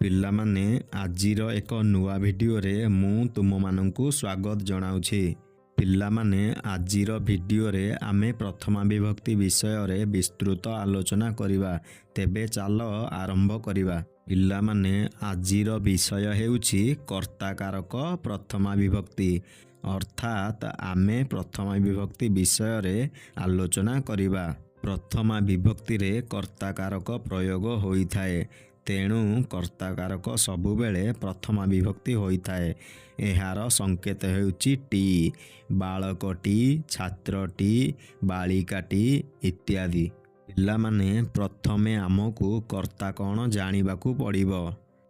ପିଲାମାନେ ଆଜିର ଏକ ନୂଆ ଭିଡ଼ିଓରେ ମୁଁ ତୁମମାନଙ୍କୁ ସ୍ୱାଗତ ଜଣାଉଛି। ପିଲାମାନେ ଆଜିର ଭିଡ଼ିଓରେ ଆମେ ପ୍ରଥମା ବିଭକ୍ତି ବିଷୟରେ ବିସ୍ତୃତ ଆଲୋଚନା କରିବା। ତେବେ ଚାଲ ଆରମ୍ଭ କରିବା। ପିଲାମାନେ ଆଜିର ବିଷୟ ହେଉଛି କର୍ତ୍ତାକାରକ ପ୍ରଥମା ବିଭକ୍ତି, ଅର୍ଥାତ୍ ଆମେ ପ୍ରଥମା ବିଭକ୍ତି ବିଷୟରେ ଆଲୋଚନା କରିବା। ପ୍ରଥମା ବିଭକ୍ତିରେ କର୍ତ୍ତାକାରକ ପ୍ରୟୋଗ ହୋଇଥାଏ, ତେଣୁ କର୍ତ୍ତାକାରକ ସବୁବେଳେ ପ୍ରଥମା ବିଭକ୍ତି ହୋଇଥାଏ। ଏହାର ସଂକେତ ହେଉଛି ଟି, ବାଳକଟି, ଛାତ୍ରଟି, ବାଳିକାଟି ଇତ୍ୟାଦି। ପିଲାମାନେ ପ୍ରଥମେ ଆମକୁ କର୍ତ୍ତା କ'ଣ ଜାଣିବାକୁ ପଡ଼ିବ।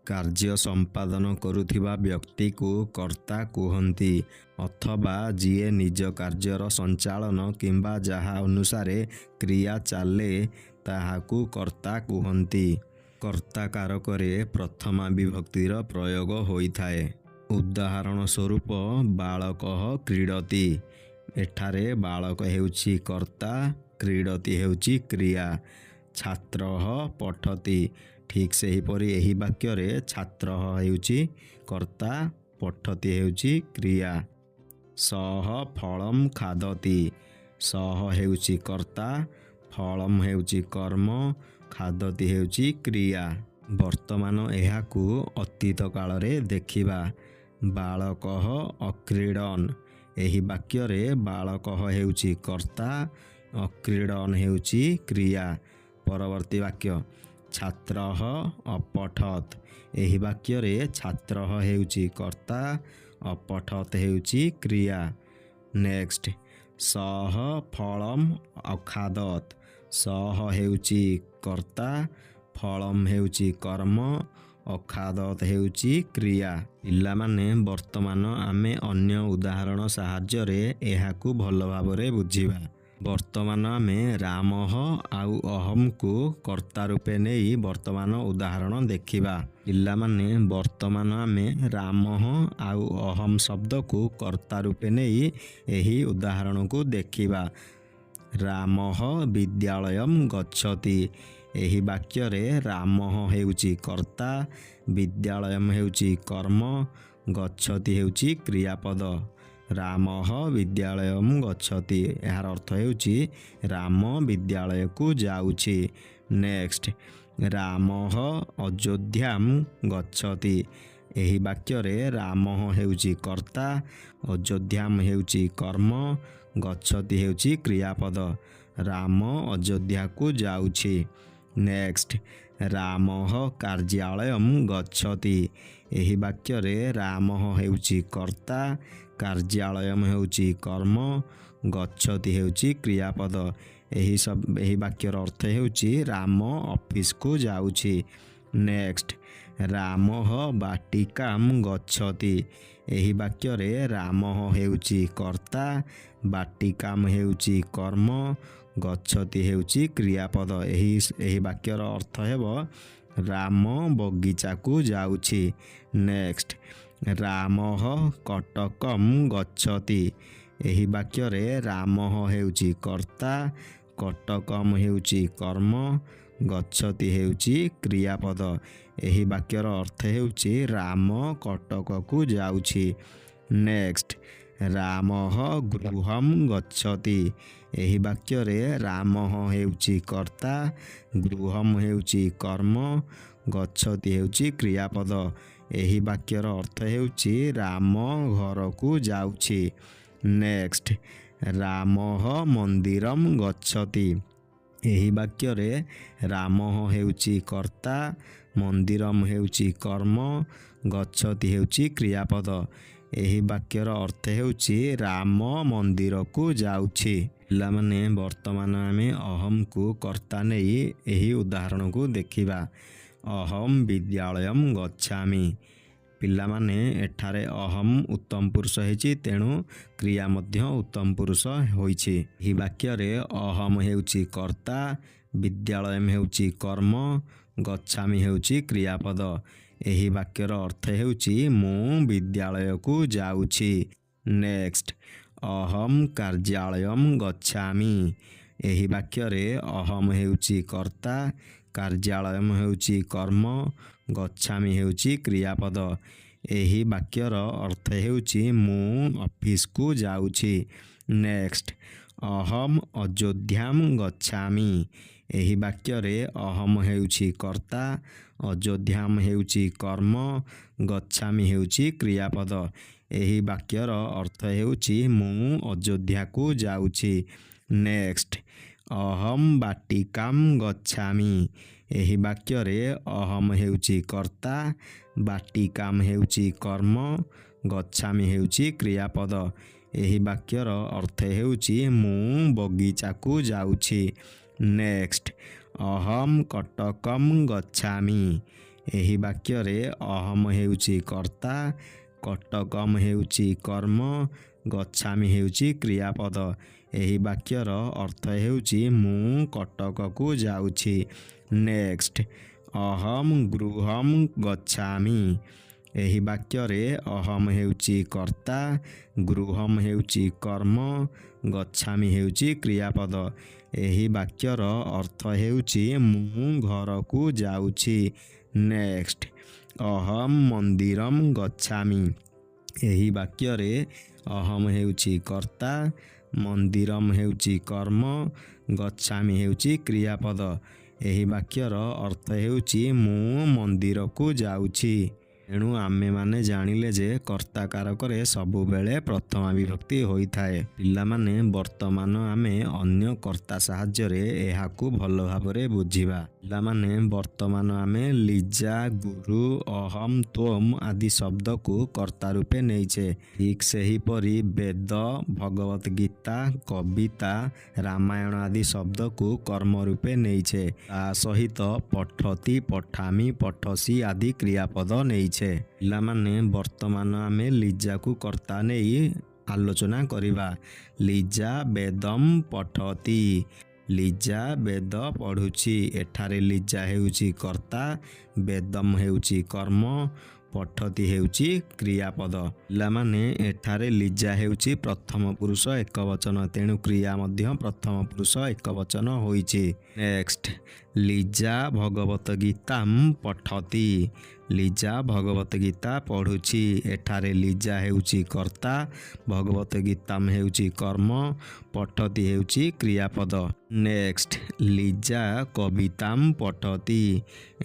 କାର୍ଯ୍ୟ ସମ୍ପାଦନ କରୁଥିବା ବ୍ୟକ୍ତିକୁ କର୍ତ୍ତା କୁହନ୍ତି, ଅଥବା ଯିଏ ନିଜ କାର୍ଯ୍ୟର ସଞ୍ଚାଳନ କିମ୍ବା ଯାହା ଅନୁସାରେ କ୍ରିୟା ଚାଲେ ତାହାକୁ କର୍ତ୍ତା କୁହନ୍ତି। କର୍ତ୍ତାକାରକରେ ପ୍ରଥମା ବିଭକ୍ତିର ପ୍ରୟୋଗ ହୋଇଥାଏ। ଉଦାହରଣ ସ୍ୱରୂପ ବାଳକଃ କ୍ରୀଡ଼ତି। ଏଠାରେ ବାଳକ ହେଉଛି କର୍ତ୍ତା, କ୍ରୀଡ଼ତି ହେଉଛି କ୍ରିୟା। ଛାତ୍ରଃ ପଠତି। ଠିକ୍ ସେହିପରି ଏହି ବାକ୍ୟରେ ଛାତ୍ରଃ ହେଉଛି କର୍ତ୍ତା, ପଠତି ହେଉଛି କ୍ରିୟା। ସଃ ଫଳଂ ଖାଦତି। ସଃ ହେଉଛି କର୍ତ୍ତା, ଫଳଂ ହେଉଛି କର୍ମ, ଖାଦତି ହେଉଛି କ୍ରିୟା। ବର୍ତ୍ତମାନ ଏହାକୁ ଅତୀତ କାଳରେ ଦେଖିବା। ବାଳକଃ ଅକ୍ରୀଡ଼ନ୍। ଏହି ବାକ୍ୟରେ ବାଳକଃ ହେଉଛି କର୍ତ୍ତା, ଅକ୍ରୀଡ଼ନ୍ ହେଉଛି କ୍ରିୟା। ପରବର୍ତ୍ତୀ ବାକ୍ୟ ଛାତ୍ରଃ ଅପଠତ୍। ଏହି ବାକ୍ୟରେ ଛାତ୍ରଃ ହେଉଛି କର୍ତ୍ତା, ଅପଠତ୍ ହେଉଛି କ୍ରିୟା। ନେକ୍ସଟ ସଃ ଫଳଂ ଅଖାଦତ୍। ସଃ ହେଉଛି କର୍ତ୍ତା, ଫଳଂ ହେଉଛି କର୍ମ, ଅଖାଦତ୍ ହେଉଛି କ୍ରିୟା। ପିଲାମାନେ ବର୍ତ୍ତମାନ ଆମେ ଅନ୍ୟ ଉଦାହରଣ ସାହାଯ୍ୟରେ ଏହାକୁ ଭଲ ଭାବରେ ବୁଝିବା। ବର୍ତ୍ତମାନ ଆମେ ରାମଃ ଆଉ ଅହମ୍କୁ କର୍ତ୍ତା ରୂପେ ନେଇ ବର୍ତ୍ତମାନ ଉଦାହରଣ ଦେଖିବା। ପିଲାମାନେ ବର୍ତ୍ତମାନ ଆମେ ରାମଃ ଆଉ ଅହମ୍ ଶବ୍ଦକୁ କର୍ତ୍ତା ରୂପେ ନେଇ ଏହି ଉଦାହରଣକୁ ଦେଖିବା। ରାମଃ ବିଦ୍ୟାଳୟଂ ଗଚ୍ଛତି। ଏହି ବାକ୍ୟରେ ରାମଃ ହେଉଛି କର୍ତ୍ତା, ବିଦ୍ୟାଳୟଂ ହେଉଛି କର୍ମ, ଗଚ୍ଛତି ହେଉଛି କ୍ରିୟାପଦ। ରାମଃ ବିଦ୍ୟାଳୟଂ ଗଚ୍ଛତି। ଏହାର ଅର୍ଥ ହେଉଛି ରାମ ବିଦ୍ୟାଳୟକୁ ଯାଉଛି। ନେକ୍ସଟ ରାମଃ ଅଯୋଧ୍ୟାଂ ଗଚ୍ଛତି। ଏହି ବାକ୍ୟରେ ରାମଃ ହେଉଛି କର୍ତ୍ତା, ଅଯୋଧ୍ୟାଂ ହେଉଛି କର୍ମ, ଗଚ୍ଛତି ହେଉଛି କ୍ରିୟାପଦ। ରାମ ଅଯୋଧ୍ୟାକୁ ଯାଉଛି। ନେକ୍ସଟ ରାମଃ କାର୍ଯ୍ୟାଳୟଂ ଗଚ୍ଛତି। ଏହି ବାକ୍ୟରେ ରାମଃ ହେଉଛି କର୍ତ୍ତା, କାର୍ଯ୍ୟାଳୟଂ ହେଉଛି କର୍ମ, ଗଚ୍ଛତି ହେଉଛି କ୍ରିୟାପଦ। ଏହି ବାକ୍ୟର ଅର୍ଥ ହେଉଛି ରାମ ଅଫିସକୁ ଯାଉଛି। ନେକ୍ସଟ ରାମଃ ବାଟିକାଂ ଗଚ୍ଛତି। ଏହି ବାକ୍ୟରେ ରାମଃ ହେଉଛି କର୍ତ୍ତା, ବାଟିକାଂ ହେଉଛି କର୍ମ, ଗଚ୍ଛତି ହେଉଛି କ୍ରିୟାପଦ। ଏହି ବାକ୍ୟର ଅର୍ଥ ହେବ ରାମ ବଗିଚାକୁ ଯାଉଛି। ନେକ୍ସଟ ରାମଃ କଟକଂ ଗଚ୍ଛତି। ଏହି ବାକ୍ୟରେ ରାମଃ ହେଉଛି କର୍ତ୍ତା, କଟକଂ ହେଉଛି କର୍ମ, ଗଚ୍ଛତି ହେଉଛି କ୍ରିୟାପଦ। ଏହି ବାକ୍ୟର ଅର୍ଥ ହେଉଛି ରାମ କଟକକୁ ଯାଉଛି। ନେକ୍ସଟ ରାମଃ ଗୃହଂ ଗଚ୍ଛତି। ଏହି ବାକ୍ୟରେ ରାମଃ ହେଉଛି କର୍ତ୍ତା, ଗୃହଂ ହେଉଛି କର୍ମ, ଗଚ୍ଛତି ହେଉଛି କ୍ରିୟାପଦ। ଏହି ବାକ୍ୟର ଅର୍ଥ ହେଉଛି ରାମ ଘରକୁ ଯାଉଛି। ନେକ୍ସଟ ରାମଃ ମନ୍ଦିରଂ ଗଚ୍ଛତି। ଏହି ବାକ୍ୟରେ ରାମଃ ହେଉଛି କର୍ତ୍ତା, ମନ୍ଦିରମ୍ ହେଉଛି କର୍ମ, ଗଚ୍ଛତି ହେଉଛି କ୍ରିୟାପଦ। ଏହି ବାକ୍ୟର ଅର୍ଥ ହେଉଛି ରାମ ମନ୍ଦିରକୁ ଯାଉଛି। ପିଲାମାନେ ବର୍ତ୍ତମାନ ଆମେ ଅହମ୍କୁ କର୍ତ୍ତା ନେଇ ଏହି ଉଦାହରଣକୁ ଦେଖିବା। ଅହମ୍ ବିଦ୍ୟାଳୟଂ ଗଚ୍ଛାମି। ପିଲାମାନେ ଏଠାରେ ଅହମ୍ ଉତ୍ତମ ପୁରୁଷ ହେଇଛି, ତେଣୁ କ୍ରିୟା ମଧ୍ୟ ଉତ୍ତମ ପୁରୁଷ ହୋଇଛି। ଏହି ବାକ୍ୟରେ ଅହମ୍ ହେଉଛି କର୍ତ୍ତା, ବିଦ୍ୟାଳୟଂ ହେଉଛି କର୍ମ, ଗଚ୍ଛାମି ହେଉଛି କ୍ରିୟାପଦ। ଏହି ବାକ୍ୟର ଅର୍ଥ ହେଉଛି ମୁଁ ବିଦ୍ୟାଳୟକୁ ଯାଉଛି। ନେକ୍ସଟ ଅହମ୍ କାର୍ଯ୍ୟାଳୟଂ ଗଚ୍ଛାମି। ଏହି ବାକ୍ୟରେ ଅହମ୍ ହେଉଛି କର୍ତ୍ତା, କାର୍ଯ୍ୟାଳୟଂ ହେଉଛି କର୍ମ, ଗଚ୍ଛାମି ହେଉଛି କ୍ରିୟାପଦ। ଏହି ବାକ୍ୟର ଅର୍ଥ ହେଉଛି ମୁଁ ଅଫିସକୁ ଯାଉଛି। ନେକ୍ସଟ, ଅହମ୍ ଅଯୋଧ୍ୟାମ୍ ଗଚ୍ଛାମି। ଏହି ବାକ୍ୟରେ ଅହମ୍ ହେଉଛି କର୍ତ୍ତା, ଅଯୋଧ୍ୟାମ୍ ହେଉଛି କର୍ମ, ଗଚ୍ଛାମି ହେଉଛି କ୍ରିୟାପଦ। ଏହି ବାକ୍ୟର ଅର୍ଥ ହେଉଛି ମୁଁ ଅଯୋଧ୍ୟାକୁ ଯାଉଛି। ନେକ୍ସଟ, ଅହମ୍ ବାଟିକାମ୍ ଗଚ୍ଛାମି। ଏହି ବାକ୍ୟରେ ଅହମ୍ ହେଉଛି କର୍ତ୍ତା, ବାଟିକାମ୍ ହେଉଛି କର୍ମ, ଗଚ୍ଛାମି ହେଉଛି କ୍ରିୟାପଦ। ଏହି ବାକ୍ୟର ଅର୍ଥ ହେଉଛି ମୁଁ ବଗିଚାକୁ ଯାଉଛି। ନେକ୍ସଟ, ଅହମ୍ କଟକମ୍ ଗଚ୍ଛାମି। ଏହି ବାକ୍ୟରେ ଅହମ୍ ହେଉଛି କର୍ତ୍ତା, କଟକମ୍ ହେଉଛି କର୍ମ, ଗଚ୍ଛାମି ହେଉଛି କ୍ରିୟାପଦ। ଏହି ବାକ୍ୟର ଅର୍ଥ ହେଉଛି ମୁଁ କଟକକୁ ଯାଉଛି। ନେକ୍ସଟ, ଅହମ୍ ଗୃହମ୍ ଗଚ୍ଛାମି। ଏହି ବାକ୍ୟରେ ଅହମ୍ ହେଉଛି କର୍ତ୍ତା, ଗୃହମ୍ ହେଉଛି କର୍ମ, ଗଚ୍ଛାମି ହେଉଛି କ୍ରିୟାପଦ। ଏହି ବାକ୍ୟର ଅର୍ଥ ହେଉଛି ମୁଁ ଘରକୁ ଯାଉଛି। ନେକ୍ସଟ, ଅହମ୍ ମନ୍ଦିରମ୍ ଗଚ୍ଛାମି। ଏହି ବାକ୍ୟରେ ଅହମ୍ ହେଉଛି କର୍ତ୍ତା, ମନ୍ଦିରମ୍ ହେଉଛି କର୍ମ, ଗଚ୍ଛାମି ହେଉଛି କ୍ରିୟାପଦ। ଏହି ବାକ୍ୟର ଅର୍ଥ ହେଉଛି ମୁଁ ମନ୍ଦିରକୁ ଯାଉଛି। ଏଣୁ ଆମେମାନେ ଜାଣିଲେ ଯେ କର୍ତ୍ତା କାରକରେ ସବୁବେଳେ ପ୍ରଥମା ବିଭକ୍ତି ହୋଇଥାଏ। ପିଲାମାନେ, ବର୍ତ୍ତମାନ ଆମେ ଅନ୍ୟ କର୍ତ୍ତା ସାହାଯ୍ୟରେ ଏହାକୁ ଭଲ ଭାବରେ ବୁଝିବା। ପିଲାମାନେ, ବର୍ତ୍ତମାନ ଆମେ ଲିଜା, ଗୁରୁ, ଅହମ୍, ତ୍ୱମ୍ ଆଦି ଶବ୍ଦକୁ କର୍ତ୍ତା ରୂପେ ନେଇଛେ। ଠିକ୍ ସେହିପରି ବେଦ, ଭଗବତ ଗୀତା, କବିତା, ରାମାୟଣ ଆଦି ଶବ୍ଦକୁ କର୍ମ ରୂପେ ନେଇଛେ। ତା ସହିତ ପଠତି, ପଠାମି, ପଠସି ଆଦି କ୍ରିୟାପଦ ନେଇଛେ। ପିଲାମାନେ, ବର୍ତ୍ତମାନ ଆମେ ଲିଜାକୁ କର୍ତ୍ତା ନେଇ ଆଲୋଚନା କରିବା। ଲିଜା ବେଦମ୍ ପଠତି। ଲିଜା ବେଦ ପଢ଼ୁଛି। ଏଠାରେ ଲିଜା ହେଉଛି କର୍ତ୍ତା, ବେଦମ୍ ହେଉଛି କର୍ମ, ପଠତି ହେଉଛି କ୍ରିୟାପଦ। ପିଲାମାନେ, ଏଠାରେ ଲିଜା ହେଉଛି ପ୍ରଥମ ପୁରୁଷ ଏକବଚନ, ତେଣୁ କ୍ରିୟା ମଧ୍ୟ ପ୍ରଥମ ପୁରୁଷ ଏକବଚନ ହୋଇଛି। ନେକ୍ସଟ, ଲିଜା ଭଗବତ ଗୀତାମ୍ ପଠତି। ଲିଜା ଭଗବତ ଗୀତା ପଢ଼ୁଛି। ଏଠାରେ ଲିଜା ହେଉଛି କର୍ତ୍ତା, ଭଗବତ ଗୀତାମ୍ ହେଉଛି କର୍ମ, ପଠତି ହେଉଛି କ୍ରିୟାପଦ। ନେକ୍ସଟ, ଲିଜା କବିତାମ୍ ପଠତି।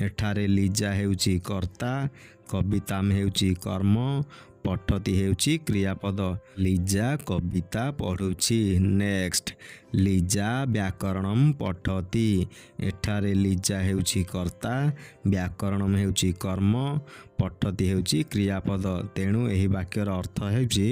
ଏଠାରେ ଲିଜା ହେଉଛି କର୍ତ୍ତା, କବିତାମ୍ ହେଉଛି କର୍ମ, ପଠତି ହେଉଛି କ୍ରିୟାପଦ। ଲିଜା କବିତା ପଢ଼ୁଛି। ନେକ୍ସଟ, ଲିଜା ବ୍ୟାକରଣମ୍ ପଠତି। ଏଠାରେ ଲିଜା ହେଉଛି କର୍ତ୍ତା, ବ୍ୟାକରଣମ୍ ହେଉଛି କର୍ମ, ପଠତି ହେଉଛି କ୍ରିୟାପଦ। ତେଣୁ ଏହି ବାକ୍ୟର ଅର୍ଥ ହେଉଛି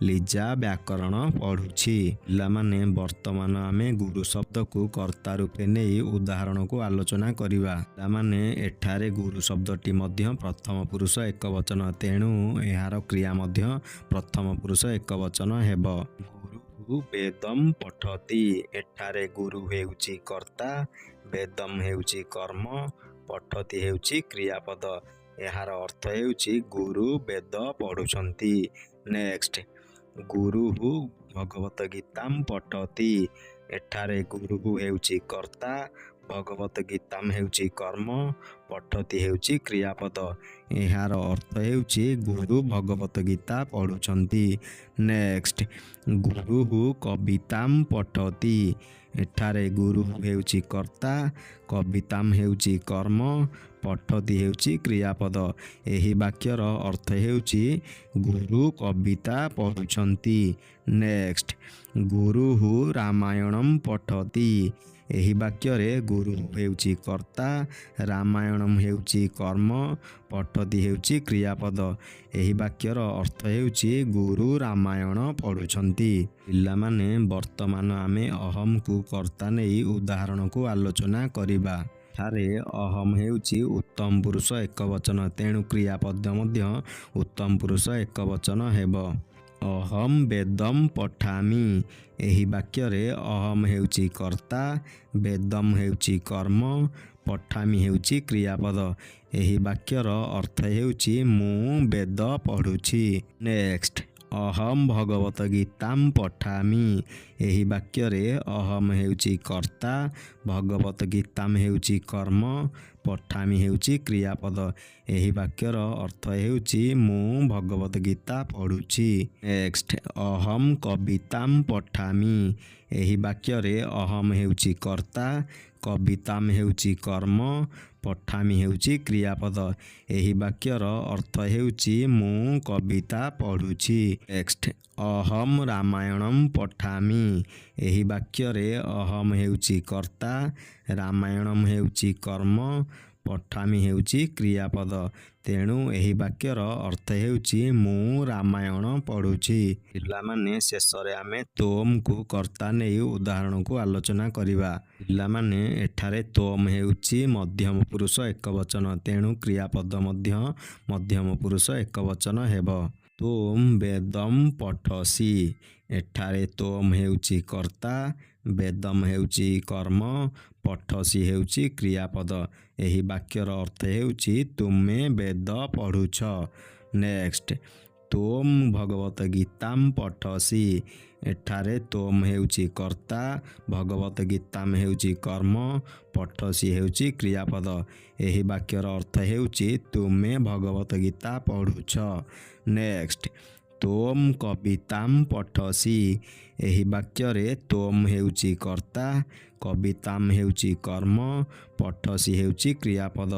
ଲିଜା ବ୍ୟାକରଣ ପଢ଼ୁଛି। ପିଲାମାନେ, ବର୍ତ୍ତମାନ ଆମେ ଗୁରୁ ଶବ୍ଦକୁ କର୍ତ୍ତା ରୂପେ ନେଇ ଉଦାହରଣକୁ ଆଲୋଚନା କରିବା। ପିଲାମାନେ, ଏଠାରେ ଗୁରୁ ଶବ୍ଦଟି ମଧ୍ୟ ପ୍ରଥମ ପୁରୁଷ ଏକବଚନ, ତେଣୁ ଏହାର କ୍ରିୟା ମଧ୍ୟ ପ୍ରଥମ ପୁରୁଷ ଏକବଚନ ହେବ। ଗୁରୁ ବେଦମ୍ ପଠତି। ଏଠାରେ ଗୁରୁ ହେଉଛି କର୍ତ୍ତା, ବେଦମ୍ ହେଉଛି କର୍ମ, ପଠତି ହେଉଛି କ୍ରିୟାପଦ। ଏହାର ଅର୍ଥ ହେଉଛି ଗୁରୁ ବେଦ ପଢ଼ୁଛନ୍ତି। ନେକ୍ସଟ, ଗୁରୁ ଭଗବତ ଗୀତାମ୍ ପଠତି। ଏଠାରେ ଗୁରୁ ହେଉଛି କର୍ତ୍ତା, ଭଗବତ ଗୀତାମ୍ ହେଉଛି କର୍ମ, ପଠତି ହେଉଛି କ୍ରିୟାପଦ। ଏହାର ଅର୍ଥ ହେଉଛି ଗୁରୁ ଭଗବତ ଗୀତା ପଢ଼ୁଛନ୍ତି। ନେକ୍ସଟ, ଗୁରୁ କବିତାମ୍ ପଠତି। ଏଠାରେ ଗୁରୁ ହେଉଛି କର୍ତ୍ତା, କବିତାମ୍ ହେଉଛି କର୍ମ, ପଠତି ହେଉଛି କ୍ରିୟାପଦ। ଏହି ବାକ୍ୟର ଅର୍ଥ ହେଉଛି ଗୁରୁ କବିତା ପଢ଼ୁଛନ୍ତି। ନେକ୍ସଟ, ଗୁରୁ ରାମାୟଣମ୍ ପଠତି। ଏହି ବାକ୍ୟରେ ଗୁରୁ ହେଉଛି କର୍ତ୍ତା, ରାମାୟଣମ୍ ହେଉଛି କର୍ମ, ପଠତି ହେଉଛି କ୍ରିୟାପଦ। ଏହି ବାକ୍ୟର ଅର୍ଥ ହେଉଛି ଗୁରୁ ରାମାୟଣ ପଢ଼ୁଛନ୍ତି। ପିଲାମାନେ, ବର୍ତ୍ତମାନ ଆମେ ଅହମ୍କୁ କର୍ତ୍ତା ନେଇ ଉଦାହରଣକୁ ଆଲୋଚନା କରିବା। ଏଠାରେ ଅହମ୍ ହେଉଛି ଉତ୍ତମ ପୁରୁଷ ଏକବଚନ, ତେଣୁ କ୍ରିୟାପଦ ମଧ୍ୟ ଉତ୍ତମ ପୁରୁଷ ଏକବଚନ ହେବ। ଅହମ୍ ବେଦମ୍ ପଠାମି। ଏହି ବାକ୍ୟରେ ଅହମ୍ ହେଉଛି କର୍ତ୍ତା, ବେଦମ୍ ହେଉଛି କର୍ମ, ପଠାମି ହେଉଛି କ୍ରିୟାପଦ। ଏହି ବାକ୍ୟର ଅର୍ଥ ହେଉଛି ମୁଁ ବେଦ ପଢ଼ୁଛି। ନେକ୍ସଟ, ଅହମ୍ ଭଗବତ ଗୀତାମ୍ ପଠାମି। ଏହି ବାକ୍ୟରେ ଅହମ୍ ହେଉଛି କର୍ତ୍ତା, ଭଗବତ ଗୀତାମ୍ ହେଉଛି କର୍ମ, ପଠାମି ହେଉଛି କ୍ରିୟାପଦ। ଏହି ବାକ୍ୟର ଅର୍ଥ ହେଉଛି ମୁଁ ଭଗବତ ଗୀତା ପଢ଼ୁଛି। ନେକ୍ସଟ ଅହମ୍ କବିତାମ୍ ପଠାମି। ଏହି ବାକ୍ୟରେ ଅହମ୍ ହେଉଛି କର୍ତ୍ତା, କବିତାମ୍ ହେଉଛି କର୍ମ, ପଠାମି ହେଉଛି କ୍ରିୟାପଦ। ଏହି ବାକ୍ୟର ଅର୍ଥ ହେଉଛି ମୁଁ କବିତା ପଢ଼ୁଛି। ନେକ୍ସଟ ଅହମ୍ ରାମାୟଣମ୍ ପଠାମି। ଏହି ବାକ୍ୟରେ ଅହମ୍ ହେଉଛି କର୍ତ୍ତା, ରାମାୟଣମ୍ ହେଉଛି କର୍ମ, ପଠାମି ହେଉଛି କ୍ରିୟାପଦ। ତେଣୁ ଏହି ବାକ୍ୟର ଅର୍ଥ ହେଉଛି ମୁଁ ରାମାୟଣ ପଢ଼ୁଛି। ପିଲାମାନେ ଶେଷରେ ଆମେ ତୋମ୍କୁ କର୍ତ୍ତା ନେଇ ଉଦାହରଣକୁ ଆଲୋଚନା କରିବା। ପିଲାମାନେ ଏଠାରେ ତୋମ୍ ହେଉଛି ମଧ୍ୟମ ପୁରୁଷ ଏକବଚନ, ତେଣୁ କ୍ରିୟାପଦ ମଧ୍ୟ ମଧ୍ୟମ ପୁରୁଷ ଏକବଚନ ହେବ। ତୋମ୍ ବେଦମ୍ ପଠସି। ଏଠାରେ ତୋମ୍ ହେଉଛି କର୍ତ୍ତା, ବେଦମ୍ ହେଉଛି କର୍ମ, ପଠସି ହେଉଛି କ୍ରିୟାପଦ। ଏହି ବାକ୍ୟର ଅର୍ଥ ହେଉଛି ତୁମେ ବେଦ ପଢ଼ୁଛ। ନେକ୍ସଟ ତୋମ୍ ଭଗବତ ଗୀତାମ୍ ପଠସି। ଏଠାରେ ତୋମ୍ ହେଉଛି କର୍ତ୍ତା, ଭଗବତ ଗୀତାମ୍ ହେଉଛି କର୍ମ, ପଠସି ହେଉଛି କ୍ରିୟାପଦ। ଏହି ବାକ୍ୟର ଅର୍ଥ ହେଉଛି ତୁମେ ଭଗବତ ଗୀତା ପଢ଼ୁଛ। ନେକ୍ସଟ ତୋମ୍ କବିତାମ୍ ପଠସି। ଏହି ବାକ୍ୟରେ ତୋମ୍ ହେଉଛି କର୍ତ୍ତା, କବିତାମ୍ ହେଉଛି କର୍ମ, ପଠସି ହେଉଛି କ୍ରିୟାପଦ।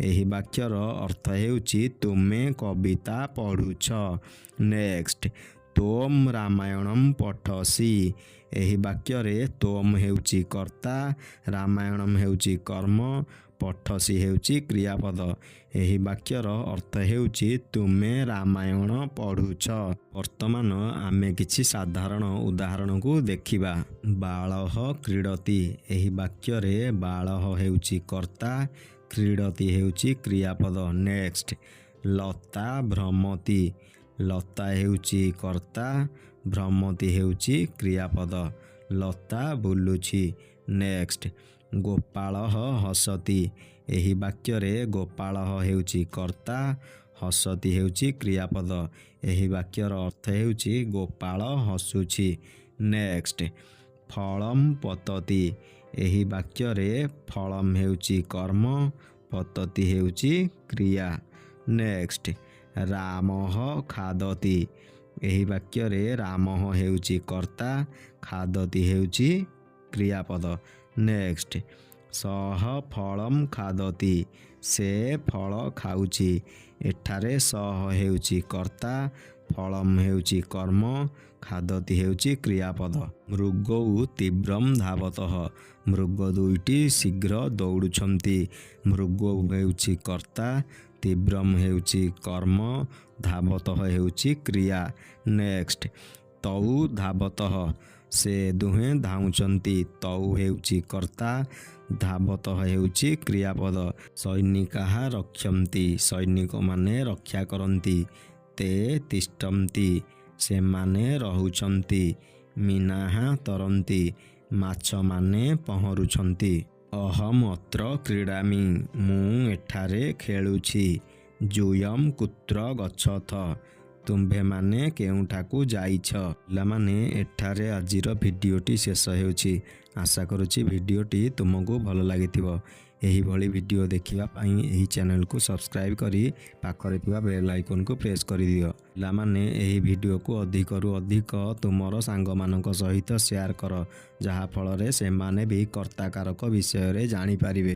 ଏହି ବାକ୍ୟର ଅର୍ଥ ହେଉଛି ତୁମେ କବିତା ପଢ଼ୁଛ। ନେକ୍ସଟ ତୋମ୍ ରାମାୟଣମ୍ ପଠସି। ଏହି ବାକ୍ୟରେ ତୋମ୍ ହେଉଛି କର୍ତ୍ତା, ରାମାୟଣମ୍ ହେଉଛି କର୍ମ, ପଠସି ହେଉଛି କ୍ରିୟାପଦ। ଏହି ବାକ୍ୟର ଅର୍ଥ ହେଉଛି ତୁମେ ରାମାୟଣ ପଢ଼ୁଛ। ବର୍ତ୍ତମାନ ଆମେ କିଛି ସାଧାରଣ ଉଦାହରଣକୁ ଦେଖିବା। ବାଳଃ କ୍ରୀଡ଼ତି। ଏହି ବାକ୍ୟରେ ବାଳଃ ହେଉଛି କର୍ତ୍ତା, କ୍ରୀଡ଼ତି ହେଉଛି କ୍ରିୟାପଦ। ନେକ୍ସଟ ଲତା ଭ୍ରମତି। ଲତା ହେଉଛି କର୍ତ୍ତା, ଭ୍ରମତି ହେଉଛି କ୍ରିୟାପଦ। ଲତା ବୁଲୁଛି। ନେକ୍ସଟ ଗୋପାଳଃ ହସତି। ଏହି ବାକ୍ୟରେ ଗୋପାଳଃ ହେଉଛି କର୍ତ୍ତା, ହସତି ହେଉଛି କ୍ରିୟାପଦ। ଏହି ବାକ୍ୟର ଅର୍ଥ ହେଉଛି ଗୋପାଳ ହସୁଛି। ନେକ୍ସଟ ଫଳମ୍ ପତତି। ଏହି ବାକ୍ୟରେ ଫଳମ୍ ହେଉଛି କର୍ମ, ପତତି ହେଉଛି କ୍ରିୟା। ନେକ୍ସଟ ରାମଃ ଖାଦତି। ଏହି ବାକ୍ୟରେ ରାମଃ ହେଉଛି କର୍ତ୍ତା, ଖାଦତି ହେଉଛି କ୍ରିୟାପଦ। ନେକ୍ସଟ ସଃ ଫଳମ୍ ଖାଦତି। ସେ ଫଳ ଖାଉଛି। ଏଠାରେ ସଃ ହେଉଛି କର୍ତ୍ତା, ଫଳମ୍ ହେଉଛି କର୍ମ, ଖାଦତି ହେଉଛି କ୍ରିୟାପଦ। ମୃଗୌ ତୀବ୍ରମ୍ ଧାବତଃ। ମୃଗ ଦୁଇଟି ଶୀଘ୍ର ଦୌଡ଼ୁଛନ୍ତି। ମୃଗୌ ହେଉଛି କର୍ତ୍ତା, ତୀବ୍ରମ୍ ହେଉଛି କର୍ମ, ଧାବତଃ ହେଉଛି କ୍ରିୟା। ନେକ୍ସଟ ତୌ ଧାବତଃ। ସେ ଦୁହେଁ ଧାଉଁଛନ୍ତି। ତୌ ହେଉଛି କର୍ତ୍ତା, ଧାବତଃ ହେଉଛି କ୍ରିୟାପଦ। ସୈନିକାଃ ରକ୍ଷନ୍ତି। ସୈନିକମାନେ ରକ୍ଷା କରନ୍ତି। ତେ ତିଷ୍ଠନ୍ତି। ସେମାନେ ରହୁଛନ୍ତି। ମୀନାଃ ତରନ୍ତି। ମାଛମାନେ ପହଁରୁଛନ୍ତି। ଅହମ୍ ଅତ୍ର କ୍ରୀଡ଼ାମି। ମୁଁ ଏଠାରେ ଖେଳୁଛି। ଯୂୟମ୍ କୁତ୍ର ଗଚ୍ଛଥ। ତୁମ୍ଭେମାନେ କେଉଁଠାକୁ ଯାଇଛ? ପିଲାମାନେ ଏଠାରେ ଆଜିର ଭିଡ଼ିଓଟି ଶେଷ ହେଉଛି। ଆଶା କରୁଛି ଭିଡ଼ିଓଟି ତୁମକୁ ଭଲ ଲାଗିଥିବ। ଏହିଭଳି ଭିଡ଼ିଓ ଦେଖିବା ପାଇଁ ଏହି ଚ୍ୟାନେଲକୁ ସବସ୍କ୍ରାଇବ୍ କରି ପାଖରେ ଥିବା ବେଲ୍ ଆଇକନ୍କୁ ପ୍ରେସ୍ କରିଦିଅ। ପିଲାମାନେ ଏହି ଭିଡ଼ିଓକୁ ଅଧିକରୁ ଅଧିକ ତୁମର ସାଙ୍ଗମାନଙ୍କ ସହିତ ସେୟାର କର, ଯାହାଫଳରେ ସେମାନେ ବି କର୍ତ୍ତାକାରକ ବିଷୟରେ ଜାଣିପାରିବେ।